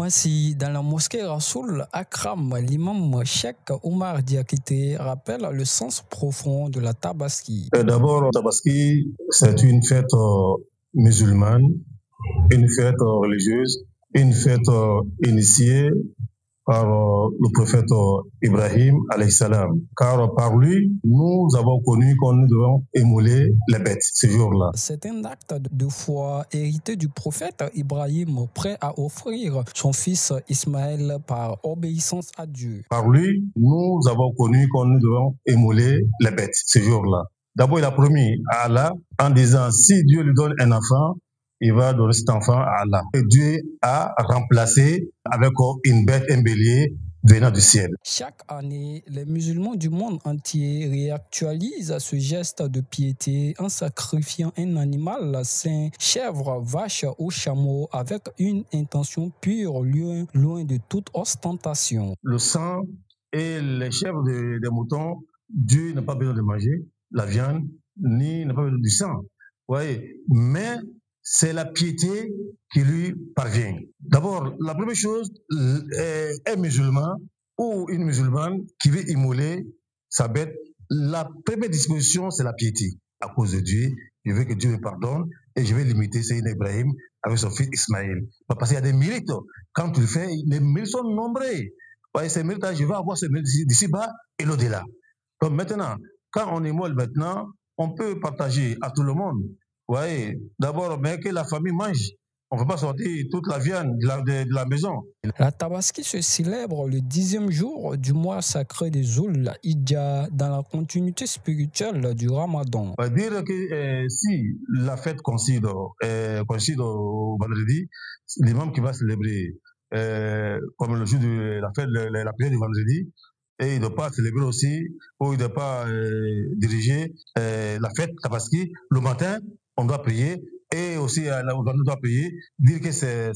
Ainsi, dans la mosquée Rassoul Akram, l'imam Cheikh Oumar Diakité rappelle le sens profond de la Tabaski. D'abord, Tabaski, c'est une fête musulmane, une fête religieuse, une fête initiée par le prophète Ibrahim alayhi salam. Car par lui, nous avons connu qu'on nous devons émouler les bêtes ce jour-là. C'est un acte de foi hérité du prophète Ibrahim, prêt à offrir son fils Ismaël par obéissance à Dieu. Par lui, nous avons connu qu'on nous devons émouler les bêtes ce jour-là. D'abord, il a promis à Allah en disant si Dieu lui donne un enfant, il va donner cet enfant à Allah. Et Dieu a remplacé avec une bête, un bélier venant du ciel. Chaque année, les musulmans du monde entier réactualisent ce geste de piété en sacrifiant un animal saint, chèvre, vache ou chameau, avec une intention pure, loin de toute ostentation. Le sang et les chèvres des moutons, Dieu n'a pas besoin de manger la viande, ni n'a pas besoin du sang. Voyez, mais c'est la piété qui lui parvient. D'abord, la première chose, un musulman ou une musulmane qui veut immoler sa bête, la première disposition, c'est la piété. À cause de Dieu, je veux que Dieu me pardonne et je vais limiter Sayyidina Ibrahim avec son fils Ismaël. Parce qu'il y a des mérites. Quand tu le fais, les mérites sont nombreux. Voyez, ces mérites, je vais avoir ces mérites d'ici bas et l'au-delà. Donc maintenant, quand on immole maintenant, on peut partager à tout le monde. Ouais, d'abord, mais que la famille mange. On ne peut pas sortir toute la viande de la maison. La Tabaski se célèbre le 10e jour du mois sacré des Zul Hijja dans la continuité spirituelle du Ramadan. On va dire que si la fête coïncide au vendredi, l'imam qui va célébrer comme le jour de la fête, la prière du vendredi, et il ne doit pas célébrer aussi, ou il ne doit pas diriger la fête Tabaski. Le matin, on doit prier. Et aussi, on doit payer, dire que c'est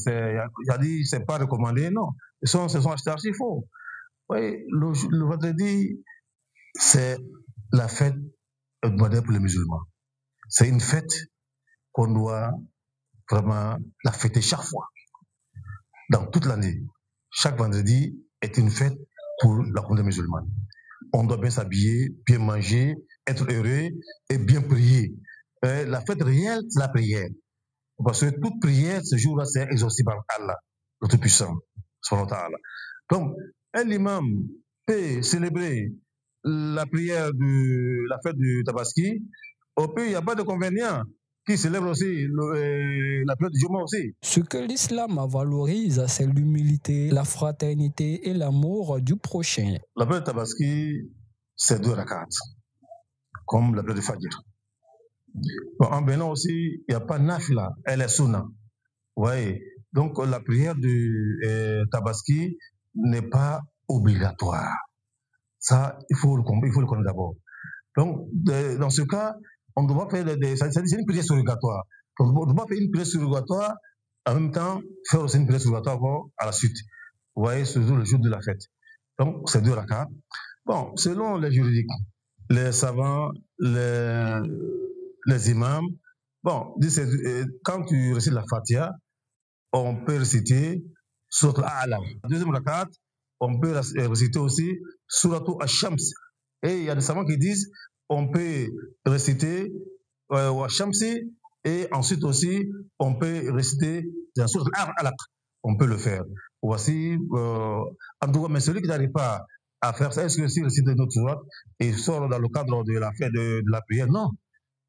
pas recommandé, non. Ce sont archi faux. Oui, le vendredi, c'est la fête hebdomadaire pour les musulmans. C'est une fête qu'on doit vraiment la fêter chaque fois, dans toute l'année. Chaque vendredi est une fête pour la communauté musulmane. On doit bien s'habiller, bien manger, être heureux et bien prier. La fête réelle, c'est la prière. Parce que toute prière, ce jour-là, c'est exaucé par Allah, le Tout-Puissant. Donc, un imam peut célébrer la prière de la fête du Tabaski. Au pays, il n'y a pas de convénient qui célèbre aussi la prière du Juma aussi. Ce que l'islam valorise, c'est l'humilité, la fraternité et l'amour du prochain. La prière du Tabaski, c'est 2 rakats, comme la prière du Fajr. Bon, en Bénin aussi, il n'y a pas nafila, elle est sunna. Ouais. Donc la prière du Tabaski n'est pas obligatoire. Ça, il faut le connaître d'abord. Donc, dans ce cas, on doit faire c'est une prière surrogatoire. On doit faire une prière surrogatoire, en même temps, faire aussi une prière surrogatoire à la suite. Vous voyez, surtout le jour de la fête. Donc, c'est 2 rakats. Bon, selon les juridiques, les savants, les imams, bon, quand tu récites la Fatiha, on peut réciter Surat Al-A'la. Deuxième rakat, on peut réciter aussi Surat Al-Shams. Et il y a des savants qui disent on peut réciter Al-Shamsi et ensuite aussi on peut réciter Surat Al-Alaq. On peut le faire. Voici, en tout cas, mais celui qui n'arrive pas à faire ça, est-ce que s'il récite notre surat et sort dans le cadre de la fête de la prière? Non.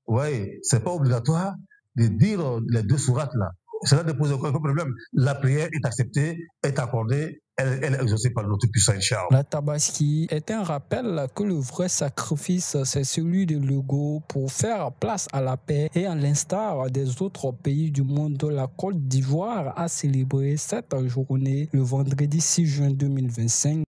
Oui, c'est pas obligatoire de dire les 2 sourates là. Cela ne pose aucun problème. La prière est acceptée, est accordée, elle est exaucée par notre puissant Inch'Allah. La Tabaski est un rappel que le vrai sacrifice, c'est celui de l'ego pour faire place à la paix. Et à l'instar des autres pays du monde, la Côte d'Ivoire a célébré cette journée le vendredi 6 juin 2025.